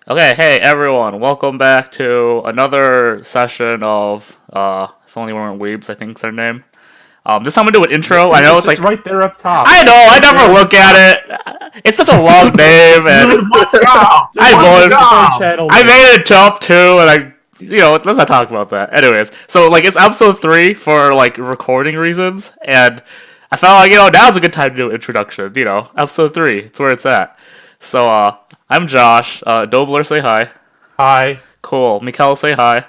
Okay, hey everyone, welcome back to another session of If Only We Weren't Weebs, I think is their name. This time I'm gonna do an intro. I know it's just like right there up top. I know, I never look at it. It's such a long name and I made it top two and let's not talk about that. Anyways, so like it's episode 3 for like recording reasons and I felt like, now's a good time to do an introduction, episode 3, it's where it's at. So I'm Josh. Dobler, say hi. Hi. Cool. Mickeal, say hi.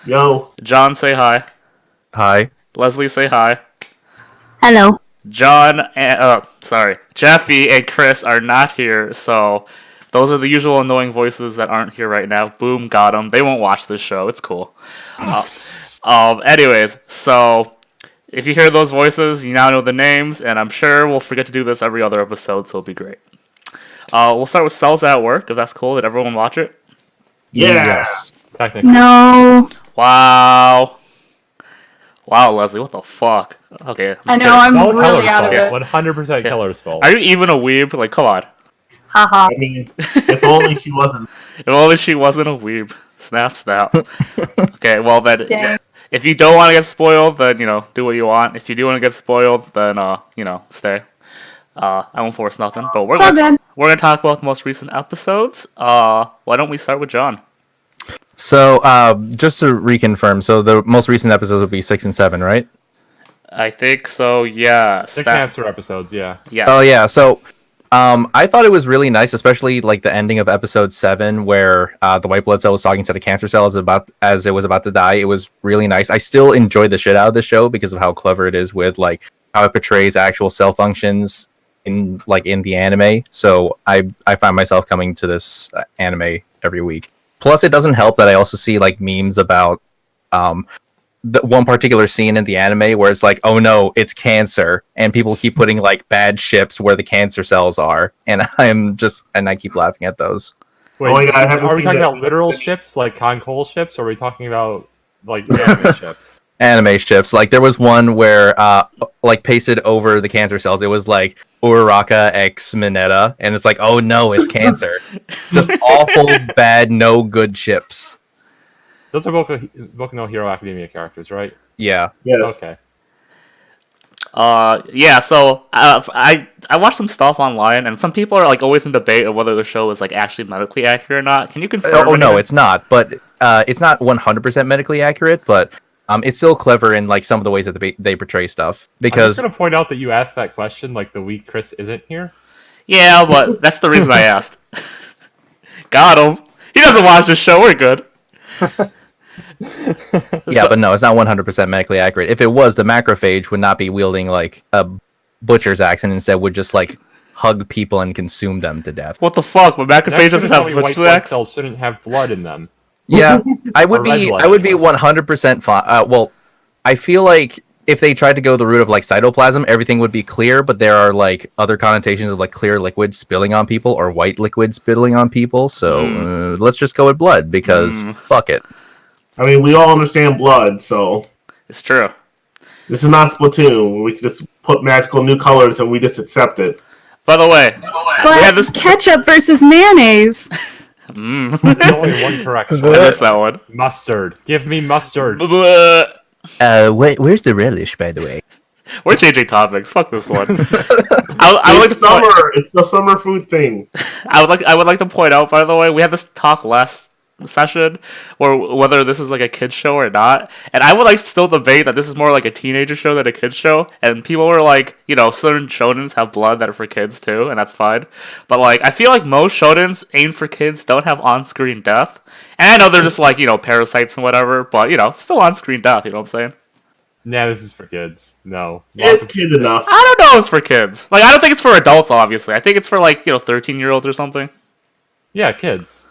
Yo. John, say hi. Hi. Leslie, say hi. Hello. Jeffy and Chris are not here, so those are the usual annoying voices that aren't here right now. Boom, got them. They won't watch this show. It's cool. Anyways, so if you hear those voices, you now know the names, and I'm sure we'll forget to do this every other episode, so it'll be great. We'll start with Cells at Work, if that's cool. Did everyone watch it? Yeah. Yes. Technically. No. Wow, Leslie, what the fuck? Okay. I know, I'm All really Keller's out of fault. it. 100% Keller's fault. Are you even a weeb? Like, come on. Haha. I mean, if only she wasn't. If only she wasn't a weeb. Snap, snap. Okay, well then, Dang. if you don't want to get spoiled, then, do what you want. If you do want to get spoiled, then, stay. I won't force nothing, but we're gonna talk about the most recent episodes. Why don't we start with John? So, just to reconfirm, so the most recent episodes would be 6 and 7, right? I think so, yeah. 6 answer episodes, yeah. Yeah. Oh yeah. So, I thought it was really nice, especially like the ending of episode 7, where the white blood cell was talking to the cancer cell as it was about to die. It was really nice. I still enjoyed the shit out of the show because of how clever it is with like how it portrays actual cell functions in the anime. So I find myself coming to this anime every week. Plus, it doesn't help that I also see like memes about the one particular scene in the anime where it's like, oh no, it's cancer, and people keep putting like bad ships where the cancer cells are, and I keep laughing at those. Wait, my God, are we talking about literal ships, like Concole ships, or are we talking about like anime ships? Anime ships. Like there was one where like pasted over the cancer cells, it was like Uraraka X Mineta, and it's like, oh no, it's cancer. Just awful, bad, no good ships. Those are Boku no Hero Academia characters, right? Yeah. Yes. Okay. Yeah, so I watched some stuff online, and some people are like always in debate of whether the show is like actually medically accurate or not. Can you confirm? Oh no, it's not. But it's not 100% medically accurate, but it's still clever in like some of the ways that they portray stuff. Because I'm just gonna point out that you asked that question like the week Chris isn't here. Yeah, but that's the reason I asked. Got him. He doesn't watch the show. We're good. Yeah, but no, it's not 100% medically accurate. If it was, the macrophage would not be wielding like a butcher's axe, and instead would just like hug people and consume them to death. What the fuck? But macrophage doesn't have white butcher's blood axe? cells shouldn't have blood in them. Yeah, I would Or red be blood. 100% fine. Well, I feel like if they tried to go the route of like cytoplasm, everything would be clear, but there are like other connotations of like clear liquid spilling on people or white liquid spilling on people. So let's just go with blood because fuck it. I mean, we all understand blood, so It's true. this is not Splatoon, where we can just put magical new colors and we just accept it. By the way, But this- ketchup versus mayonnaise. There's only one correction. I missed that one. Mustard. Give me mustard. Where's the relish, by the way? We're changing topics. Fuck this one. I would like It's to point, summer. It's the summer food thing. I would like to point out, by the way, we had this talk last session or whether this is like a kids show or not, and I would like still debate that this is more like a teenager show than a kids show, and people were like, certain shonens have blood that are for kids too, and that's fine, but like I feel like most shonens aimed for kids don't have on-screen death, and I know they're just like parasites and whatever, but still on-screen death, you know what I'm saying? Nah, this is for kids. No. It's kid enough. I don't know if it's for kids. Like I don't think it's for adults, obviously. I think it's for like 13-year-olds or something. Yeah, kids.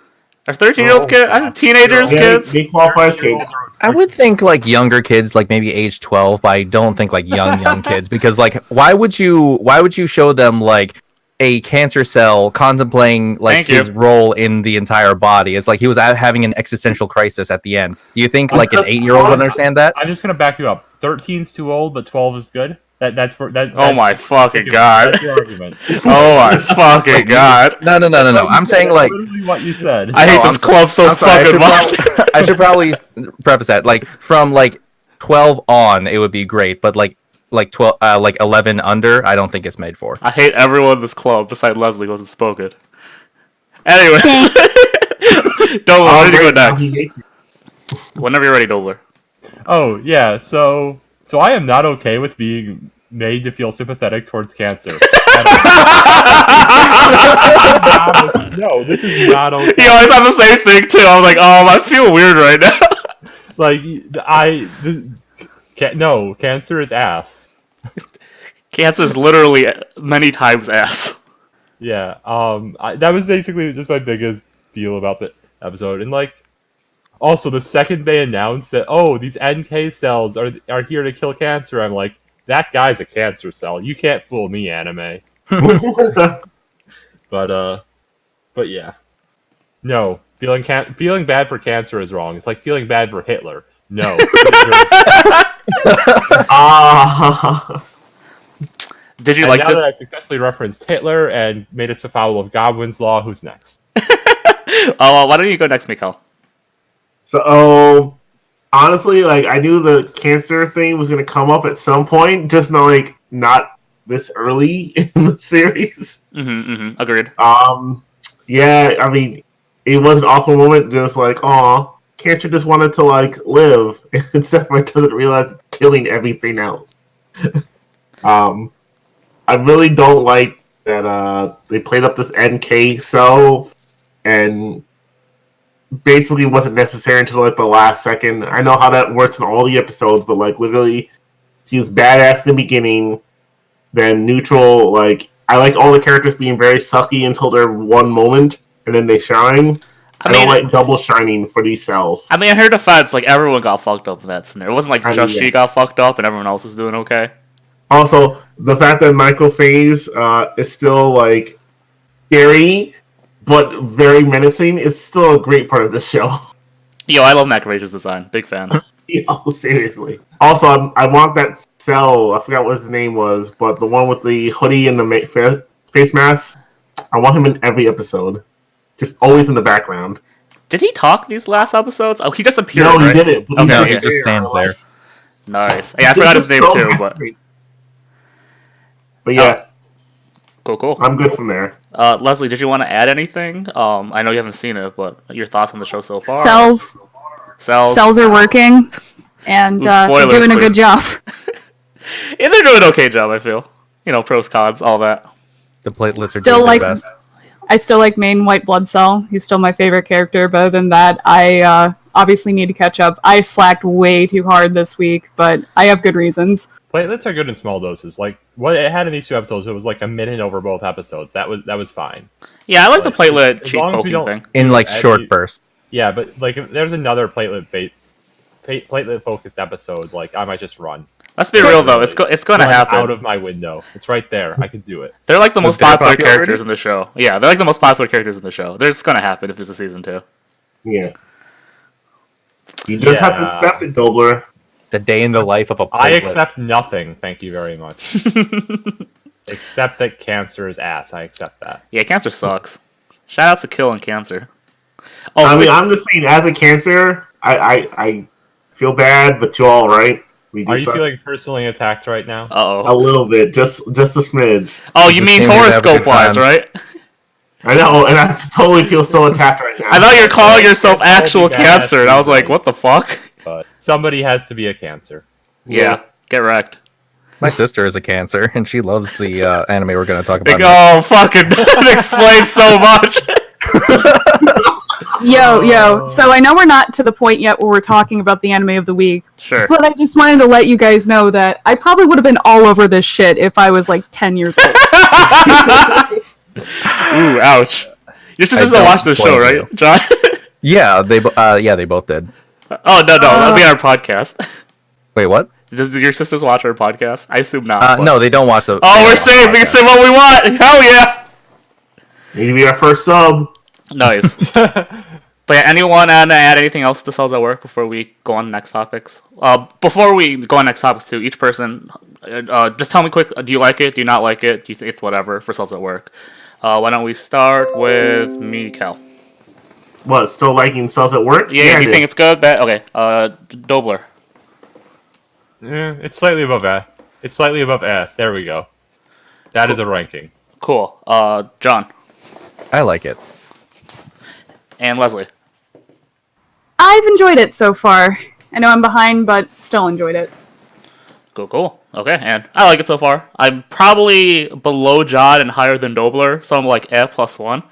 Are 13-year-olds kids? I think teenagers Yeah, kids. they qualify as kids. I would think like younger kids, like maybe age 12, but I don't think like young kids, because like why would you show them like a cancer cell contemplating like his role in the entire body? It's like he was having an existential crisis at the end. Do you think like an 8-year-old would understand that? I'm just gonna back you up. 13's too old, but 12 is good. That's for that. Oh my fucking god. That's your argument. Oh my fucking god. No. I'm saying like. Literally what you said. I hate No, this club so I'm sorry, fucking much. I should probably preface that like from like 12 on, it would be great, but like 12, like 11 under, I don't think it's made for. I hate everyone in this club besides Leslie who hasn't spoken. Anyway. Dobler, where do you go next? Whenever you're ready, Dobler. Oh yeah, so I am not okay with being made to feel sympathetic towards cancer. No, this is not okay. He always have the same thing too. I'm like, oh, I feel weird right now. Like no, cancer is ass. Cancer's literally many times ass. Yeah, that was basically just my biggest deal about the episode, and like, also the second they announced that, oh, these NK cells are here to kill cancer, I'm like, that guy's a cancer cell. You can't fool me, anime. But yeah, no, feeling bad for cancer is wrong. It's like feeling bad for Hitler. No. Did you And like now that I've successfully referenced Hitler and made us afoul of Godwin's Law, who's next? Oh, why don't you go next, Mickeal? So, honestly, like, I knew the cancer thing was going to come up at some point, just not this early in the series. Agreed. Yeah, I mean, it was an awful moment, just like, aw, cancer just wanted to, like, live, except for it doesn't realize it's killing everything else. I really don't like that they played up this NK cell and basically wasn't necessary until like the last second. I know how that works in all the episodes, but like literally she was badass in the beginning, then neutral. Like I like all the characters being very sucky until their one moment and then they shine. I don't like double shining for these cells. I mean, in her defense, like everyone got fucked up in that scenario. It wasn't like just yeah. she got fucked up and everyone else was doing okay. Also, the fact that microphase is still like scary but very menacing is still a great part of the show. Yo, I love Macrovage's design. Big fan. Yo, seriously. Also, I want that cell. I forgot what his name was, but the one with the hoodie and the face mask. I want him in every episode, just always in the background. Did he talk these last episodes? Oh, he just appeared. No, right? he didn't. But Okay, He just stands there. Nice. Yeah, I forgot his name too, but yeah, cool. I'm good from there. Leslie, did you want to add anything? I know you haven't seen it, but your thoughts on the show so far? Cells are working, and they're spoilers, doing a please. good job. Yeah, they're doing an okay job, I feel. You know, pros, cons, all that. The platelets are Still doing like- their best. I still like main white blood cell. He's still my favorite character, but other than that, I obviously need to catch up. I slacked way too hard this week, but I have good reasons. Platelets are good in small doses. Like what it had in these two episodes, it was like a minute over both episodes. That was fine. Yeah, I like the Like, platelet as cheat long as we poking don't- thing. In like Eddie- short bursts. Yeah, but like if there's another platelet focused episode, like I might just run. Let's be real though, it's going to Run happen. out of my window. It's right there. I can do it. They're like the most they're popular popular characters already? in the show. Yeah, they're like the most popular characters in the show. It's going to happen if there's a season 2. Yeah. You just have to Yeah. accept it, Dobler. The day in the life of a I platelet. accept nothing. Thank you very much. Except that cancer is ass. I accept that. Yeah, cancer sucks. Shout out to Kill and Cancer. Oh, I mean, wait, I'm just saying, as a cancer, I feel bad, but you're all right. We Are just you feeling personally attacked right now? a uh-oh. little bit, just a smidge. Oh, you Just mean seems to have a good horoscope-wise, time. right? I know, and I totally feel so attacked right now. I thought you were calling yourself It's all actual big-ass cancer, and I was like, reasons. what the fuck? But somebody has to be a cancer. Yeah, get wrecked. My sister is a cancer, and she loves the anime we're going to talk about. Like, oh, fucking, that explains so much. Yo. So I know we're not to the point yet where we're talking about the anime of the week, Sure. but I just wanted to let you guys know that I probably would have been all over this shit if I was like 10 years old. Ooh, ouch. Your sister doesn't don't watch the show, blame right, you. John? Yeah, they both did. Oh, no, that'll be our podcast. Wait, what? Does your sisters watch our podcast? I assume not. but- No, they don't watch the. Oh, we're saying we can say what we want. Hell yeah. Need to be our first sub. Nice. But yeah, anyone want to add anything else to Cells at Work before we go on to next topics? Before we go on next topics too, each person, just tell me quick, do you like it? Do you not like it? Do you think it's whatever for Cells at Work? Why don't we start with Mickeal? What, still liking Cells at Work? Yeah, do you I think it's good? Bad? Okay, Dobler. It's slightly above A. It's slightly above A. There we go. That is a ranking. Cool. John. I like it. And Leslie. I've enjoyed it so far. I know I'm behind, but still enjoyed it. Cool. Okay, and I like it so far. I'm probably below John and higher than Dobler, so I'm like A+1. A+2,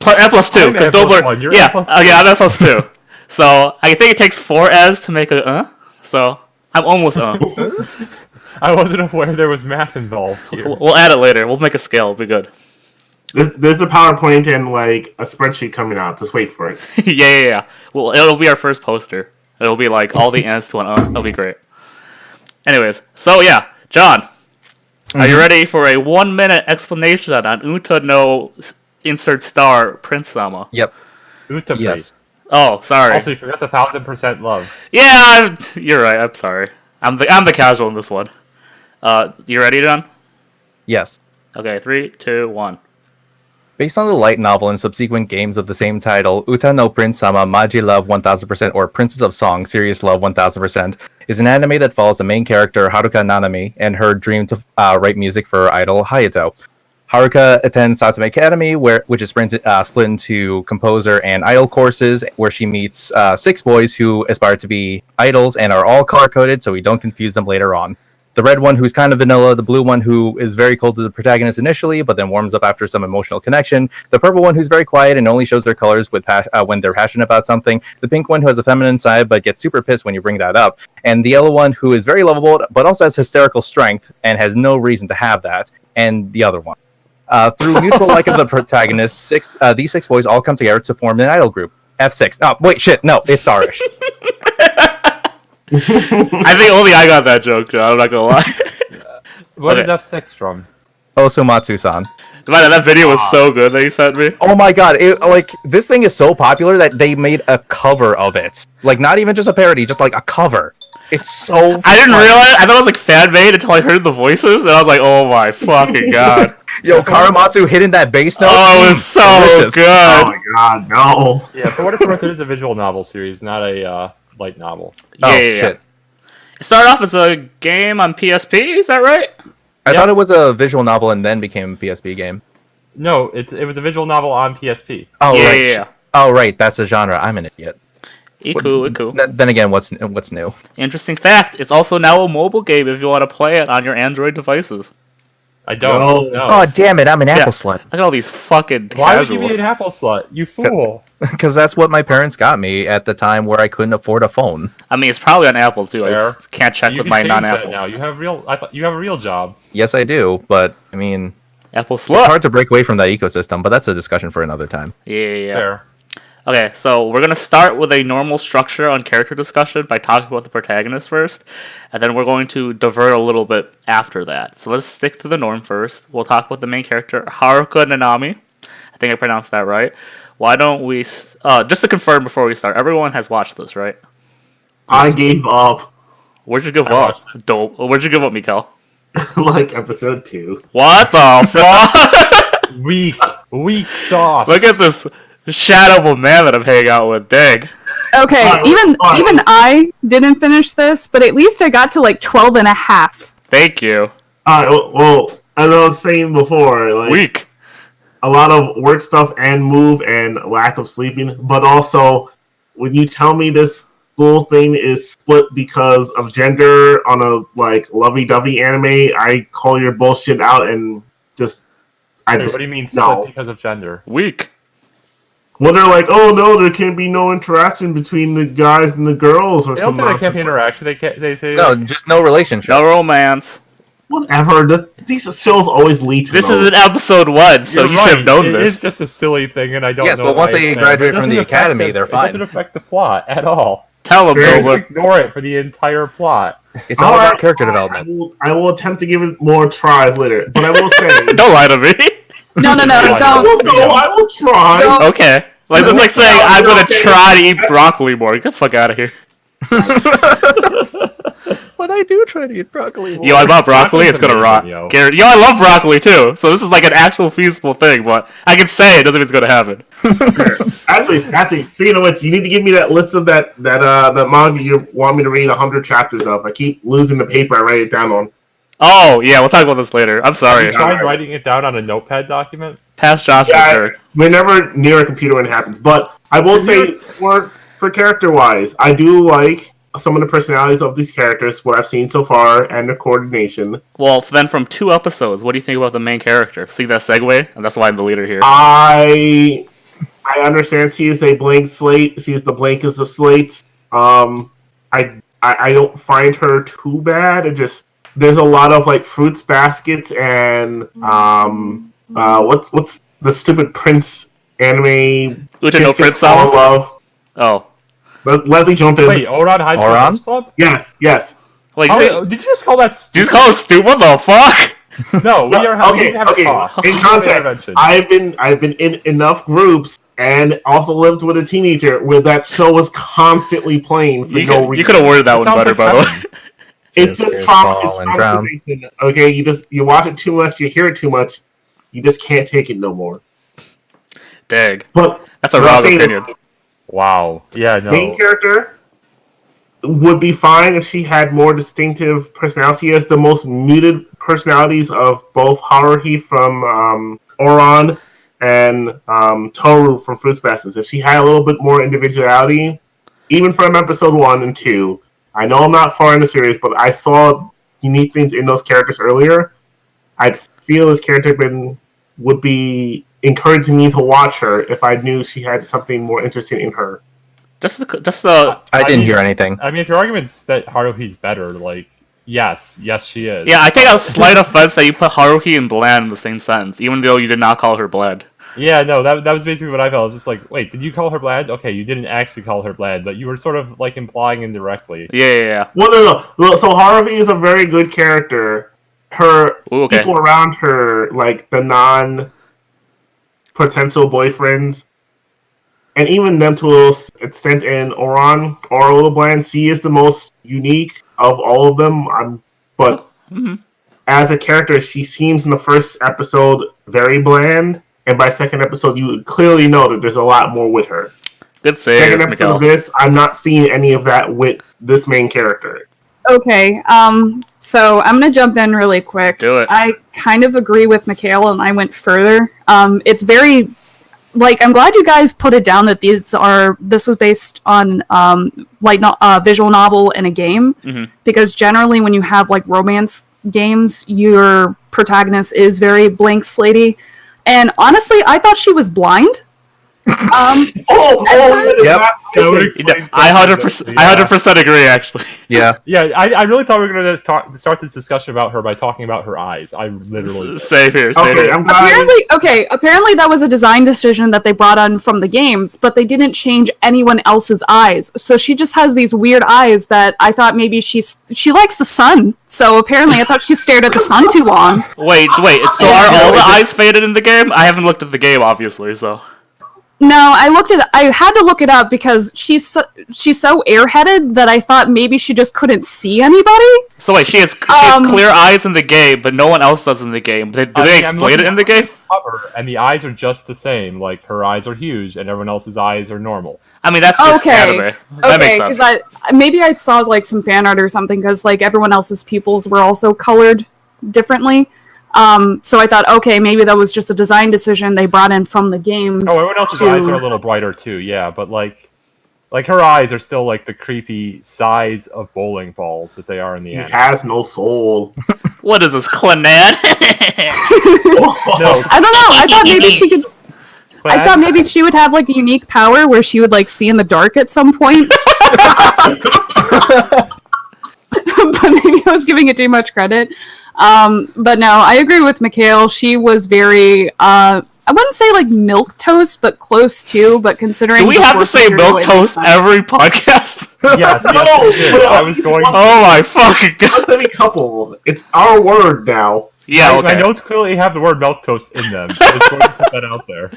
I'm because A+1, Dobler... you're Yeah, A+2. yeah, I'm A+2. So, I think it takes 4 A's to make a so I'm almost I wasn't aware there was math involved here. We'll add it later. We'll make a scale. It'll be good. There's a PowerPoint and like a spreadsheet coming out. Just wait for it. yeah. Well, it'll be our first poster. It'll be like all the N's to an It'll be great. Anyways, so yeah, John, are you ready for a 1-minute explanation on Uta no insert star Prince-sama? Yep. Uta Yes. Oh, sorry. Also, you forgot the 1000% love. Yeah, you're right. I'm sorry. I'm the casual in this one. You ready, John? Yes. Okay, 3, 2, 1. Based on the light novel and subsequent games of the same title, Uta no Prince-sama Maji Love 1000% or Princess of Song Serious Love 1000% is an anime that follows the main character Haruka Nanami and her dream to write music for her idol Hayato. Haruka attends Satsume Academy, which is split into composer and idol courses, where she meets 6 boys who aspire to be idols and are all color-coded so we don't confuse them later on. The red one who's kind of vanilla, the blue one who is very cold to the protagonist initially, but then warms up after some emotional connection, the purple one who's very quiet and only shows their colors with when they're passionate about something, the pink one who has a feminine side but gets super pissed when you bring that up, and the yellow one who is very lovable but also has hysterical strength and has no reason to have that, and the other one. Through mutual like of the protagonist, these 6 boys all come together to form an idol group. F6. Oh, wait, shit, no, it's Irish. I think only I got that joke, John. I'm not gonna lie. What Okay. is F6 from? Osumatsu-san. Man, that video was so good that you sent me. Oh my god, this thing is so popular that they made a cover of it. Like, not even just a parody, just like a cover. It's so I didn't fun. realize. I thought it was like fan made until I heard the voices, and I was like, "Oh my fucking god!" Yo, Karamatsu hitting that bass note. Oh, it was so delicious. good. Oh my god, no. Yeah, for what it's worth, it is a visual novel series, not a light novel. Oh, Yeah. shit. It started off as a game on PSP. Is that right? I Yep. thought it was a visual novel and then became a PSP game. No, it was a visual novel on PSP. Oh, Yeah, right. yeah. Oh, right, that's the genre. I'm an idiot. Iku. Then again, what's new? Interesting fact: it's also now a mobile game if you want to play it on your Android devices. I don't No. know. Oh, damn it, I'm an apple slut. Look at all these fucking Why would you casuals. be an Apple slut? You fool. Because that's what my parents got me at the time where I couldn't afford a phone. I mean, it's probably on Apple too. I Fair. just can't check You with can my change that non-Apple. now. You have real. I thought you have a real job. Yes, I do, but, I mean, Apple it's slut. hard to break away from that ecosystem, but that's a discussion for another time. Yeah. Fair. Okay, so we're gonna start with a normal structure on character discussion by talking about the protagonist first, and then we're going to divert a little bit after that. So let's stick to the norm first. We'll talk about the main character, Haruka Nanami. I think I pronounced that right. Why don't we, just to confirm before we start, everyone has watched this, right? I gave up Where'd you give I up? watched Dope. Where'd you give up, Mickeal? like episode 2. What the fuck? Weak sauce. Look at this shadow of a man that I'm hanging out with. Dang. Okay, Alright, even alright. I didn't finish this, but at least I got to like 12 and a half. Thank you. Well, as I was saying before, like Weak. a lot of work stuff and move and lack of sleeping, but also when you tell me this school thing is split because of gender on a like lovey-dovey anime, I call your bullshit out and just Wait, what do you mean split no. because of gender? Weak. Well, they're like, oh no, there can't be no interaction between the guys and the girls, or They don't say something. there can't be interaction. They say No, just no relationship. No romance. Whatever. These shows always lead to This those. is an episode 1, so You're you right. should have known It this. is just a silly thing, and I don't Yes, know. but once why they it's there. graduate But it from the doesn't affect academy, they're It fine. doesn't affect the plot at all. Tell him, Very Just Dobler. ignore it for the entire plot. It's all Alright, about character development. I will attempt to give it more tries later, but I will say. Don't lie to me. No, I I will, don't. no, I will try. Don't. Okay. Like that's like saying I'm gonna try to eat broccoli more. Get the fuck out of here. But I do try to eat broccoli. Yo, I bought broccoli. It's gonna rot. Yo. Garrett, yo, I love broccoli too. So this is like an actual feasible thing, but I can say it doesn't mean it's gonna happen. Actually, speaking of which, you need to give me that list of that manga you want me to read 100 chapters of. I keep losing the paper I write it down on. Oh yeah, we'll talk about this later. I'm sorry. Have you tried writing it down on a notepad document? Past Josh for sure. We're never near a computer when it happens, but I will say for character-wise, I do like some of the personalities of these characters, what I've seen so far, and the coordination. Well, then from 2 episodes, what do you think about the main character? See that segue? And that's why I'm the leader here. I understand she is a blank slate. She is the blankest of slates. I don't find her too bad. It just there's a lot of like fruits baskets and what's the stupid Prince anime? No Prince-sama? Love. Oh. Leslie jumped in. Wait, Oran High School Oran? Host Club? Yes. Like, Did you just call that did you stupid? just call it stupid? What the fuck? No, we need to have a talk. In context, I've been in enough groups and also lived with a teenager where that show was constantly playing for no reason. You could have worded that one sounds better, like by the way. heaven. It's Just just fall trauma. and It's drown. traumatization. Okay, you watch it too much, you hear it too much, you just can't take it no more. Dang. But That's a what I'm wrong saying is, opinion. Wow. Yeah, no. main character would be fine if she had more distinctive personality. She has the most muted personalities of both Haruhi from Oran and Toru from Fruits Baskets. If she had a little bit more individuality, even from episode 1 and 2, I know I'm not far in the series, but I saw unique things in those characters earlier. I feel this character would be encouraging me to watch her if I knew she had something more interesting in her. Just the. I didn't hear anything. I mean, if your argument's that Haruhi's better, like, yes, she is. Yeah, I take a slight offense that you put Haruhi and Bland in the same sentence, even though you did not call her Bland. Yeah, no, that was basically what I felt. I was just like, wait, did you call her Bland? Okay, you didn't actually call her Bland, but you were sort of like implying indirectly. Yeah. Well, no. So Haruhi is a very good character. Her people around her, like the non-potential boyfriends, and even them to a little extent in Oran are a little bland. She is the most unique of all of them. But as a character, she seems in the first episode very bland, and by second episode, you clearly know that there's a lot more with her. Good save, Second episode of this, I'm not seeing any of that with this main character. Okay, so I'm gonna jump in really quick. Do it. I kind of agree with Mickeal, and I went further. It's very, like, I'm glad you guys put it down that this was based on, visual novel and a game, because generally when you have, like, romance games, your protagonist is very blank slatey, and honestly, I thought she was blind. Yep. That would explain I something 100%. that- I 100% agree, actually. Yeah. Yeah, I really thought we were going to start this discussion about her by talking about her eyes. I literally... Save here. Okay, I'm glad. Apparently that was a design decision that they brought on from the games, but they didn't change anyone else's eyes. So she just has these weird eyes that I thought maybe she likes the sun. So apparently I thought she stared at the sun too long. Wait. So are all the eyes faded in the game? I haven't looked at the game, obviously, so. No, I had to look it up because she's so airheaded that I thought maybe she just couldn't see anybody. So wait, she has clear eyes in the game, but no one else does in the game. Do they explain it in the game? Cover, and the eyes are just the same. Like, her eyes are huge, and everyone else's eyes are normal. I mean, that's just anime. That makes sense. Because maybe I saw like some fan art or something because like everyone else's pupils were also colored differently. So I thought, okay, maybe that was just a design decision they brought in from the games. Oh, everyone else's eyes are a little brighter too, yeah, but like her eyes are still like the creepy size of bowling balls that they are in the He anime. has no soul. What is this, Clannad? No, I don't know. I thought maybe she could. but I thought maybe she would have like a unique power where she would like see in the dark at some point. But maybe I was giving it too much credit. But no, I agree with Mickeal. She was very, I wouldn't say like milquetoast, but close to. But considering Do we have to say milquetoast every podcast? yes, No, we did. I was going. Oh my fucking god! What's any couple? It's our word now. Yeah, My okay. notes clearly have the word milk toast in them. I was going to put that out there.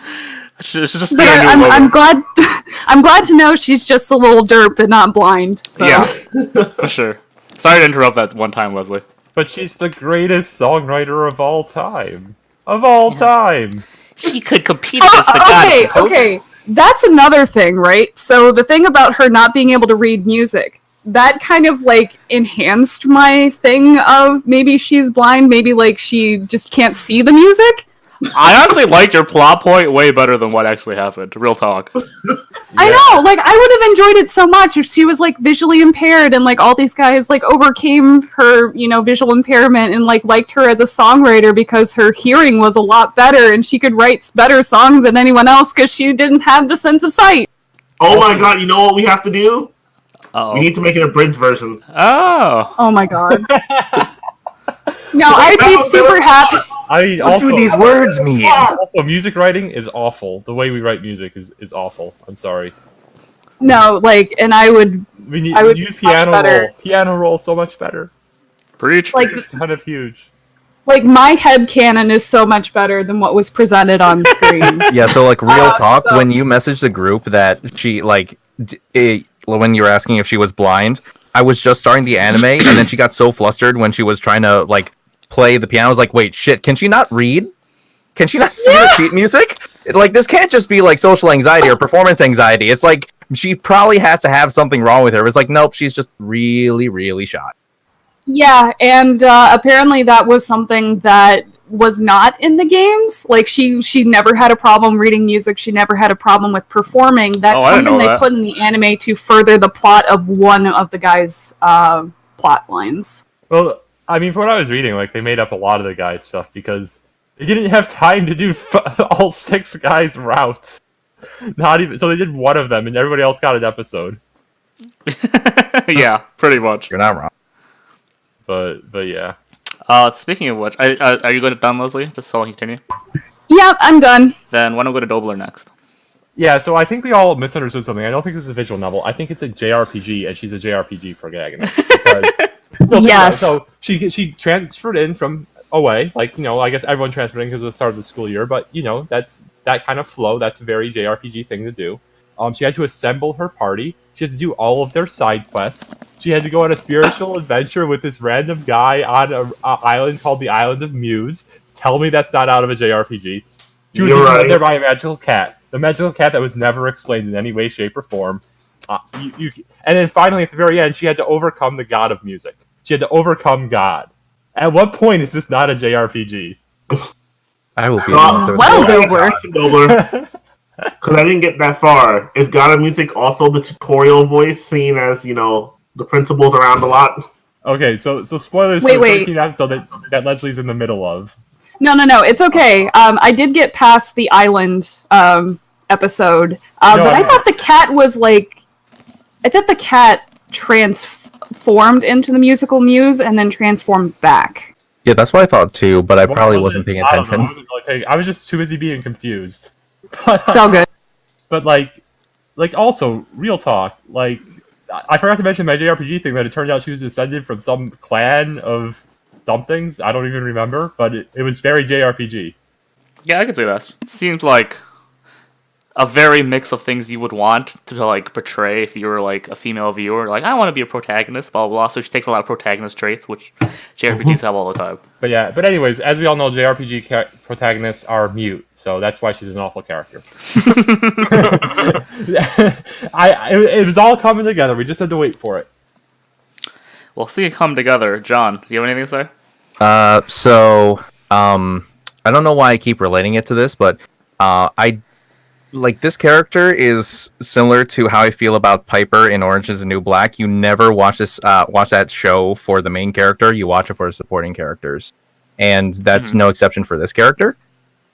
It's just But be a new logo. I'm glad. I'm glad to know she's just a little derp and not blind. So. Yeah, for sure. Sorry to interrupt that one time, Leslie. But she's the greatest songwriter of all time. Of all time. She could compete against the gods. Okay. That's another thing, right? So the thing about her not being able to read music, that kind of like enhanced my thing of maybe she's blind, maybe like she just can't see the music. I honestly liked your plot point way better than what actually happened. Real talk. I know, like I would have enjoyed it so much if she was like visually impaired and like all these guys like overcame her, visual impairment and like liked her as a songwriter because her hearing was a lot better and she could write better songs than anyone else because she didn't have the sense of sight. Oh my god, you know what we have to do? Uh-oh. We need to make an abridged version. Oh. Oh my god. No, I'd be super happy. I mean, What do these words mean? Also, music writing is awful. The way we write music is awful. I'm sorry. No, like, and I would We would use be much piano better. roll. Piano roll so much better. Preach. like It's kind of huge. like my headcanon is so much better than what was presented on screen. Yeah, so like real talk, so- when you messaged the group that she when you were asking if she was blind, I was just starting the anime, and then she got so flustered when she was trying to like play the piano. I was like, wait, shit, can she not read? Can she not see the sheet music? Like, this can't just be like social anxiety or performance anxiety. It's like she probably has to have something wrong with her. It's like, nope, she's just really, really shy. Yeah, and apparently that was something that was not in the games. Like she never had a problem reading music. She never had a problem with performing. That's I didn't something know they that. put in the anime to further the plot of one of the guys' plot lines. Well, I mean, from what I was reading, like they made up a lot of the guys' stuff because they didn't have time to do all 6 guys' routes. Not even so. They did one of them, and everybody else got an episode. Yeah, pretty much. You're not wrong. But yeah. Speaking of which, are you going to done, Leslie? Just so I can continue. Yeah, I'm done. Then why don't we go to Dobler next? Yeah, so I think we all misunderstood something. I don't think this is a visual novel. I think it's a JRPG, and she's a JRPG protagonist. Because, Yes. So she transferred in from away, like, I guess everyone transferred in because it was the start of the school year, but, that's that kind of flow. That's a very JRPG thing to do. She had to assemble her party. She had to do all of their side quests. She had to go on a spiritual adventure with this random guy on an island called the Island of Muse. Tell me that's not out of a JRPG. She was You're led right. there by a magical cat. The magical cat that was never explained in any way, shape, or form. And then finally, at the very end, she had to overcome the god of music. She had to overcome God. At what point is this not a JRPG? I will be Well, Dobler. Dobler. Because I didn't get that far. Is God of Music also the tutorial voice, seen as, the principals around a lot? Okay, so spoilers Wait, for the wait. 13th episode that Leslie's in the middle of. No, it's okay. I did get past the island episode, but I thought the cat was like, I thought the cat transformed into the musical muse and then transformed back. Yeah, that's what I thought too, but I probably What was wasn't it? paying I don't know. attention. I was just too busy being confused. But, It's all good. But also, real talk, I forgot to mention my JRPG thing that it turned out she was descended from some clan of somethings. I don't even remember, but it was very JRPG. Yeah, I could see that. Seems like a very mix of things you would want to like portray if you were like a female viewer. Like, I want to be a protagonist, blah blah blah. So she takes a lot of protagonist traits, which JRPGs have all the time. But yeah, anyways, as we all know, JRPG protagonists are mute, so that's why she's an awful character. It was all coming together. We just had to wait for it. We'll see it come together. John, do you have anything to say? I don't know why I keep relating it to this, but I like this character is similar to how I feel about Piper in Orange Is the New Black. You never watch that show for the main character. You watch it for the supporting characters, and that's no exception for this character.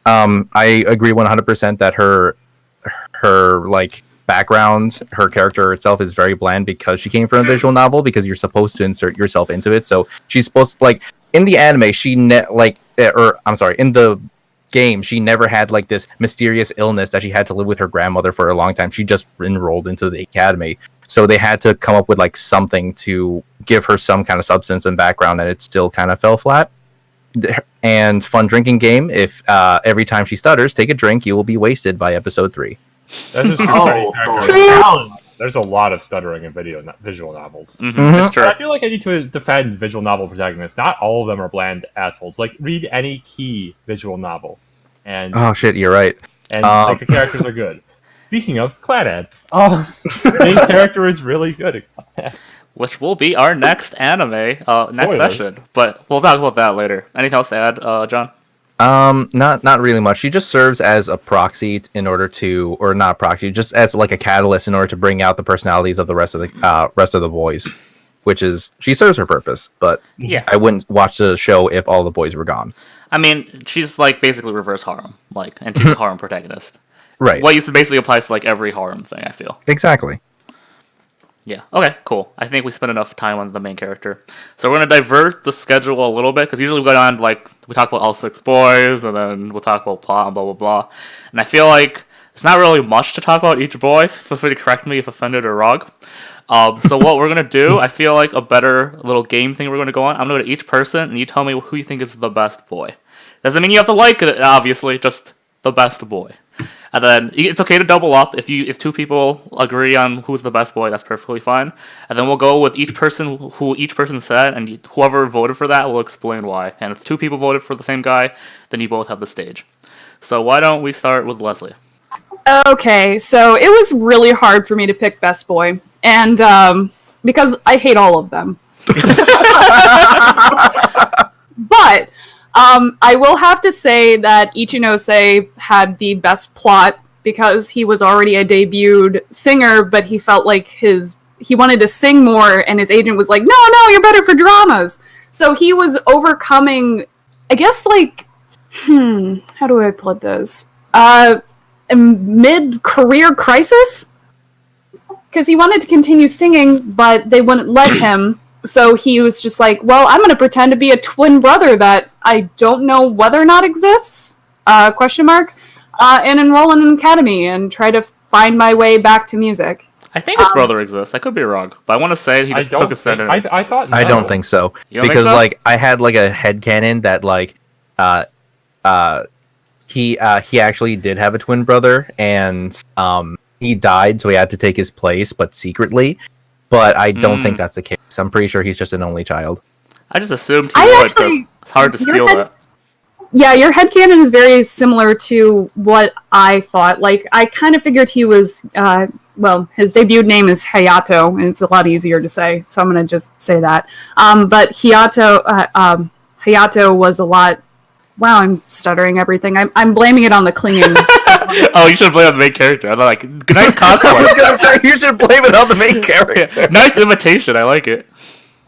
I agree 100% that her like background, her character itself is very bland because she came from a visual novel, because you're supposed to insert yourself into it. So she's supposed to, like, in the anime, in the game, she never had like this mysterious illness that she had to live with her grandmother for a long time. She just enrolled into the academy, so they had to come up with like something to give her some kind of substance and background, and it still kind of fell flat. and fun drinking game. If every time she stutters, take a drink, you will be wasted by episode 3. That's just Oh, true. There's a lot of stuttering in visual novels. That's true. But I feel like I need to defend visual novel protagonists. Not all of them are bland assholes. Like, read any key visual novel, and Oh shit, you're right. like the characters are good. Speaking of Clannad, main character is really good. Which will be our next anime, next Spoilers. session. But we'll talk about that later. Anything else to add, John? Not really much. She just serves as a proxy in order to, or not proxy, just as like a catalyst in order to bring out the personalities of the rest of the boys. Which is, she serves her purpose, but Yeah. I wouldn't watch the show if all the boys were gone. I mean, she's like basically reverse harem, like, and she's a harem protagonist. Right. What used to basically applies to like every harem thing, I feel. Exactly. Yeah. Okay. Cool. I think we spent enough time on the main character, so we're gonna divert the schedule a little bit because usually we go on like we talk about all 6 boys and then we'll talk about plot and blah blah blah. And I feel like there's not really much to talk about each boy. Feel free to correct me if offended or wrong. So what we're gonna do, I feel like a better little game thing we're gonna go on. I'm gonna go to each person and you tell me who you think is the best boy. Doesn't mean you have to like it, obviously. Just the best boy. And then it's okay to double up if 2 people agree on who's the best boy. That's perfectly fine. And then we'll go with each person who each person said, and whoever voted for that will explain why. And if 2 people voted for the same guy, then you both have the stage. So why don't we start with Leslie? Okay, so it was really hard for me to pick best boy, and because I hate all of them. But I will have to say that Ichinose had the best plot because he was already a debuted singer, but he felt like he wanted to sing more, and his agent was like, no, you're better for dramas. So he was overcoming, I guess, like, how do I put this? A mid-career crisis? Because he wanted to continue singing, but they wouldn't let him. So he was just like, well, I'm going to pretend to be a twin brother that I don't know whether or not exists, and enroll in an academy and try to find my way back to music. I think his brother exists. I could be wrong, but I want to say he just took a stand. I thought no. I don't think so. You don't Because think so? like I had like a headcanon that like he actually did have a twin brother, and he died, so he had to take his place, but secretly. But I don't think that's the case. I'm pretty sure he's just an only child. I just assumed he I would, actually- because it's hard to steal that. Yeah, your headcanon is very similar to what I thought. Like, I kind of figured he was, his debut name is Hayato, and it's a lot easier to say, so I'm going to just say that. But Hayato was a lot... Wow, I'm stuttering everything. I'm blaming it on the clinging. Oh, you should blame on the main character. I'm like, nice I was cosplay. gonna say you should blame it on the main character. Nice imitation. I like it.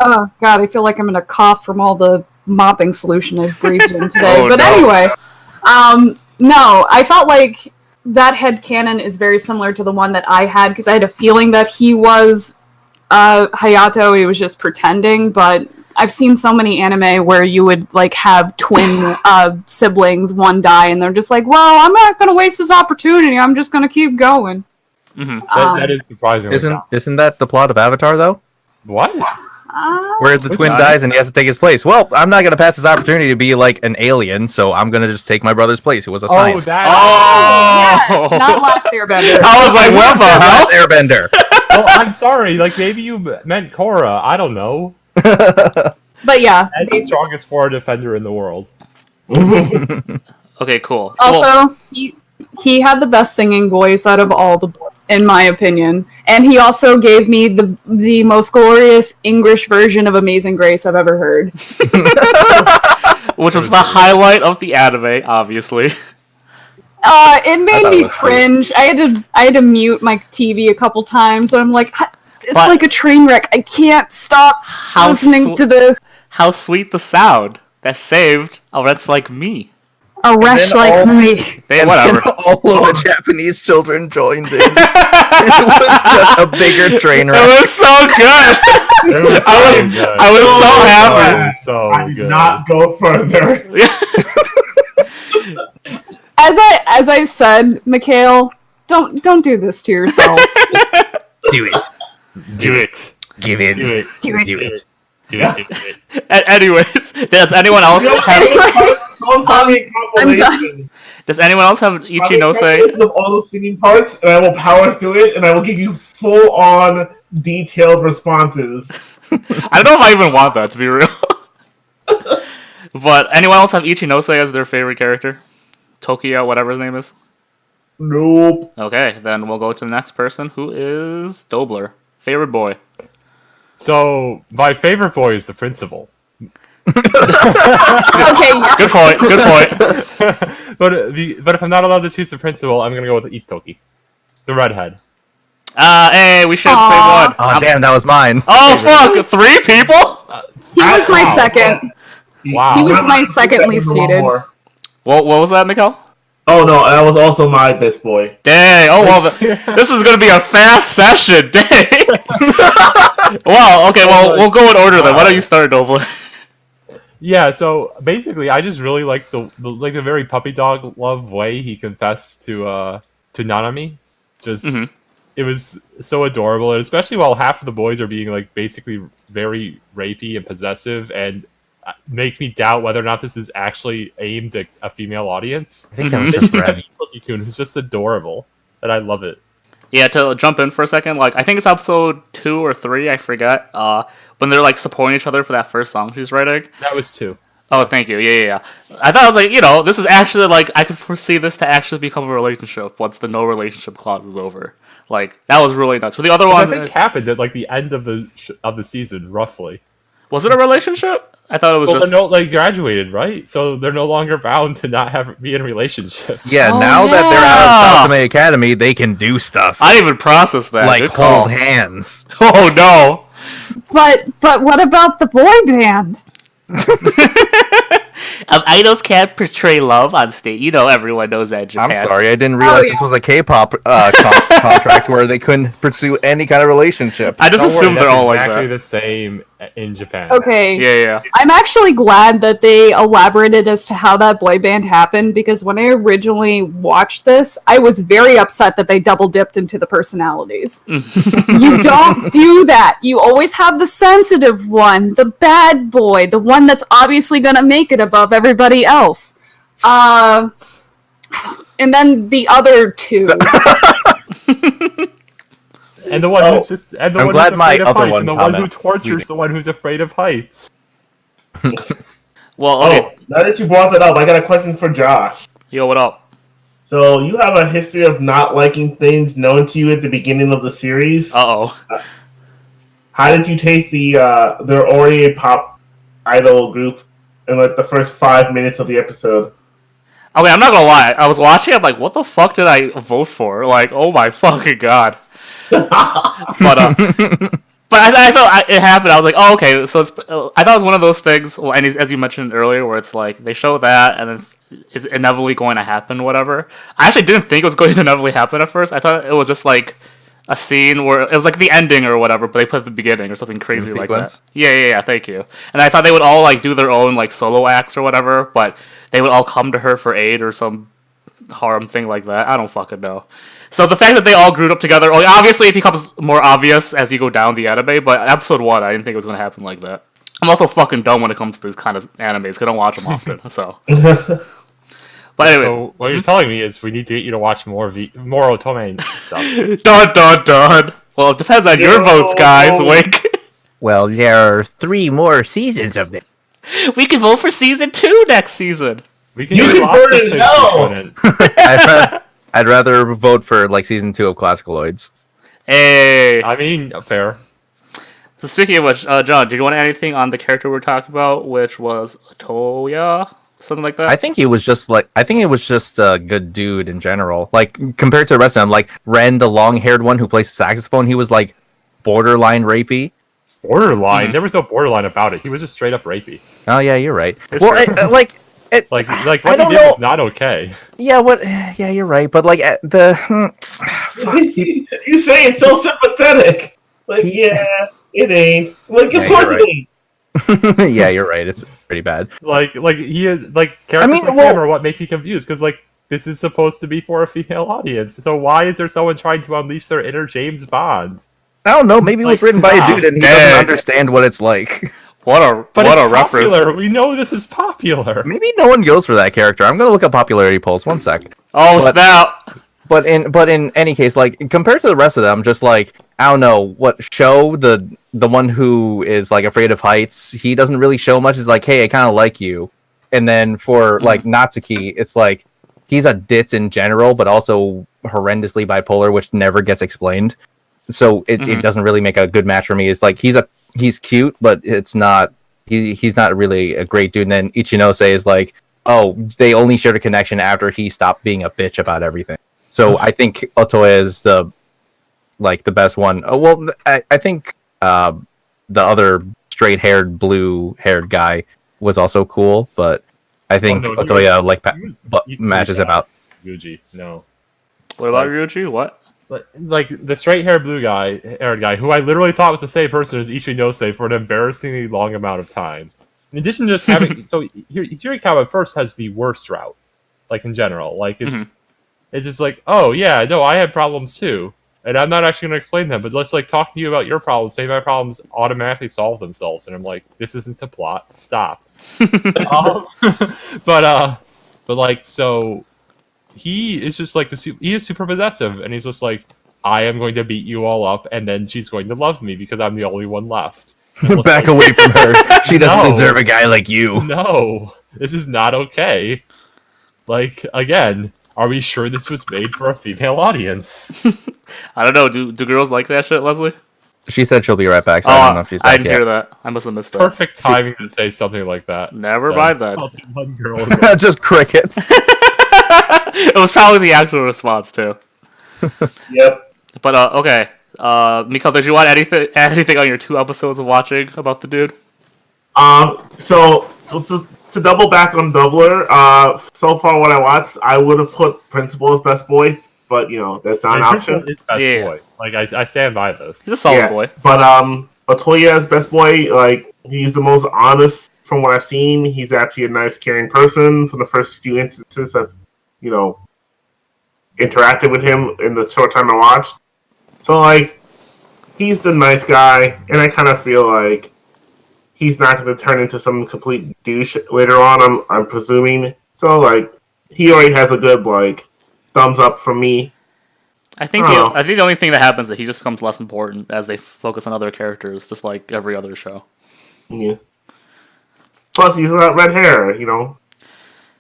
Oh, God, I feel like I'm going to cough from all the mopping solution I've breathed in today. Oh, But no. anyway, no, I felt like that headcanon is very similar to the one that I had, because I had a feeling that he was Hayato. He was just pretending, but I've seen so many anime where you would like have twin siblings, one die, and they're just like, well, I'm not going to waste this opportunity. I'm just going to keep going. That is surprisingly Isn't that the plot of Avatar though? what? Where the Which twin one? dies and he has to take his place. Well, I'm not gonna pass this opportunity to be like an alien, so I'm gonna just take my brother's place, who was a Oh, scientist. that. Oh! Yeah, not Last Airbender. I was like, what the hell? Last Airbender. Well, I'm sorry. Like maybe you meant Korra. I don't know. But yeah. As the strongest Korra defender in the world. Okay, cool. Also, he had the best singing voice out of all the boys, in my opinion. And he also gave me the most glorious English version of Amazing Grace I've ever heard. Which was the highlight of the anime, obviously. It thought made it me was sweet. cringe. I had to mute my TV a couple times, so I'm like, it's But- like a train wreck. I can't stop How listening to this. How sweet the sound that saved a wretch like me. A wretch then like all- me. Hey, whatever. All of the Japanese children joined in. It was just a bigger train wreck. It was so good. It was I was- so good. I was so happy. It was so I did good. not go further. As I said, Mickeal, don't do this to yourself. Do it. Do it. Give in. Do it. Do it. Do it. Do Yeah. it. Anyways, does anyone else have? Don't call me a I'm compilation. Does anyone else have Call me a Ichinose? compilation of all the singing parts, and I will power through it, and I will give you full-on detailed responses. I don't know if I even want that, to be real. But anyone else have Ichinose as their favorite character? Tokia, whatever his name is. Nope. Okay, then we'll go to the next person, who is Dobler. Favorite boy. So my favorite boy is the principal. Okay, yeah. Good point. Good point. but if I'm not allowed to choose the principal, I'm gonna go with Itoki, the redhead. Hey, we should say Aw. one. Oh damn, that was mine. Oh fuck! 3 people? He was my Wow. second. Wow. He was my second least hated. What was that, Mickeal? Oh no, that was also my best boy. Dang. Oh well, this is gonna be a fast session. Dang. Well, okay. Well, we'll go in order then. Why don't you start, Dobler? Yeah, so basically, I just really like the very puppy dog love way he confessed to Nanami. Just Mhm. it was so adorable, and especially while half of the boys are being like basically very rapey and possessive, and make me doubt whether or not this is actually aimed at a female audience. I think that was just red. Cookie-kun, who's just adorable, and I love it. Yeah, to jump in for a second, like I think it's episode 2 or 3, I forget. When they're like supporting each other for that first song she's writing. That was 2. Oh, thank you. Yeah. I thought I was like, this is actually like I could foresee this to actually become a relationship once the no relationship clause is over. Like that was really nuts. For the other Which I one, think happened at like the end of the season, roughly. was it a relationship? I thought it was Well, just. they graduated, right? So they're no longer bound to not be in relationships. Yeah, Oh, now that they're out of South Academy, they can do stuff. I didn't even process that. like Good call. hold hands. Oh no. But what about the boy band? Idols can't portray love on stage. Everyone knows that in Japan. I'm sorry, I didn't realize yeah. this was a K-pop contract where they couldn't pursue any kind of relationship. I just Don't worry, assumed they're that's all like exactly that. the same in Japan. Okay. Yeah. I'm actually glad that they elaborated as to how that boy band happened, because when I originally watched this, I was very upset that they double dipped into the personalities. You don't do that. You always have the sensitive one, the bad boy, the one that's obviously gonna make it above everybody else. And then the other two. And the one who's just and the I'm one glad who's my afraid of other heights, one and the one who comment. tortures the one who's afraid of heights. Well, okay. Oh, now that you brought that up, I got a question for Josh. Yo, what up? So you have a history of not liking things known to you at the beginning of the series. Uh-oh. How did you take their Ori pop idol group in like the first 5 minutes of the episode? Okay, I'm not gonna lie. I was watching. I'm like, what the fuck did I vote for? Like, oh my fucking god. But I thought it happened. I was like, oh okay. So I thought it was one of those things. Well, and as you mentioned earlier, where it's like they show that and it's inevitably going to happen. Whatever. I actually didn't think it was going to inevitably happen at first. I thought it was just like a scene where it was like the ending or whatever, but they put at the beginning or something crazy like that. sequence? Yeah. Thank you. And I thought they would all like do their own like solo acts or whatever, but they would all come to her for aid or some harm thing like that. I don't fucking know. So the fact that they all grew up together, well, obviously it becomes more obvious as you go down the anime, but episode 1, I didn't think it was going to happen like that. I'm also fucking dumb when it comes to these kind of animes, because I don't watch them often, so. But anyways. So what you're telling me is we need to get you to watch more Otome stuff. Dun. Well, it depends on your votes, guys. Wink. Well, there are 3 more seasons of it. We can vote for season 2 next season. We can You do lots of voted things no! we shouldn't. I'd rather vote for like season 2 of Classicaloids. Hey. I mean, fair. So speaking of which, John, did you want anything on the character we're talking about, which was Toya? Something like that? I think he was just a good dude in general. Like compared to the rest of them, like Ren, the long-haired one who plays saxophone, he was like borderline rapey. Borderline? There was no borderline about it. He was just straight up rapey. Oh yeah, you're right. It's Well, true. Like I what he don't did know. was not okay. Yeah, what? Yeah, you're right. But like fuck. You say it's so sympathetic. Like, yeah, it ain't. Like, Yeah, of course you're it ain't. Yeah, you're right. It's pretty bad. Like he is like characters mean, like well- him are what make me confused because like this is supposed to be for a female audience. So why is there someone trying to unleash their inner James Bond? I don't know. Maybe it was Like, written by a stop. dude and he Dang. doesn't understand what it's like. What a But what it's a reference. popular. We know this is popular. Maybe no one goes for that character. I'm gonna look up popularity polls. 1 sec. Oh But- snap! But in any case, like compared to the rest of them, just like I don't know what show the one who is like afraid of heights, he doesn't really show much. Is like, hey, I kind of like you. And then for like Natsuki, it's like he's a ditz in general, but also horrendously bipolar, which never gets explained. So it doesn't really make a good match for me. It's like he's cute, but it's not he's not really a great dude. And then Ichinose is like, oh, they only shared a connection after he stopped being a bitch about everything. So I think Otoe is the best one. Oh, well, I think the other straight-haired, blue-haired guy was also cool, but I think Otoe matches him out. Yuji, no. What about Like- Ryuji? What? Like the straight-haired haired guy, who I literally thought was the same person as Ichinose for an embarrassingly long amount of time. In addition to just having, so Hirikawa at first has the worst route, like in general, like it's just like, oh yeah, no, I had problems too, and I'm not actually going to explain them, but let's like talk to you about your problems. Maybe my problems automatically solve themselves, and I'm like, this isn't a plot. Stop. But like so. He is just like he is super possessive, and he's just like, I am going to beat you all up, and then she's going to love me because I'm the only one left. Back away from her. She doesn't No. deserve a guy like you. No, this is not okay. Like, again, are we sure this was made for a female audience? I don't know. Do girls like that shit, Leslie? She said she'll be right back, so I don't know if she's I back didn't yet. hear that. I must have missed that. Perfect timing to say something like that. Never mind that. One girl is like, Just crickets. It was probably the actual response too. Yep. But okay. Mickeal, did you want anything on your 2 episodes of watching about the dude? So to double back on Dobler, so far what I watched, I would have put Principal as best boy, but you know that's not an option. Principal is best Yeah. boy. Like I stand by this. He's a solid boy. But Otoya as best boy, like he's the most honest from what I've seen. He's actually a nice, caring person. From the first few instances I've, you know, interacted with him in the short time I watched. So like, he's the nice guy, and I kind of feel like he's not going to turn into some complete douche later on. I'm presuming. So like, he already has a good like thumbs up from me. I think Oh. I think the only thing that happens is that he just becomes less important as they focus on other characters, just like every other show. Yeah. Plus, he's got red hair. You know.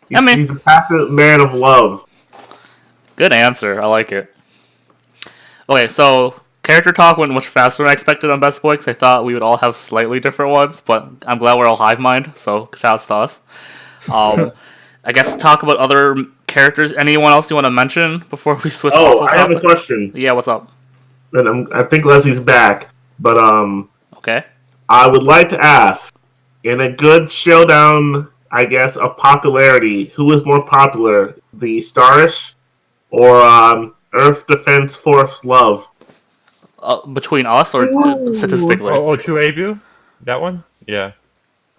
He's a passive man of love. Good answer. I like it. Okay, so character talk went much faster than I expected on Best Boy because I thought we would all have slightly different ones, but I'm glad we're all hive mind. So shouts to us. I guess talk about other characters. Anyone else you want to mention before we switch? Oh, off I have a question. Yeah, what's up? And I think Leslie's back, but Okay. I would like to ask, in a good showdown, I guess, of popularity, who is more popular, the Starish or Earth Defense Force Love? Between us or statistically? Oh, Chuebu? That one? Yeah.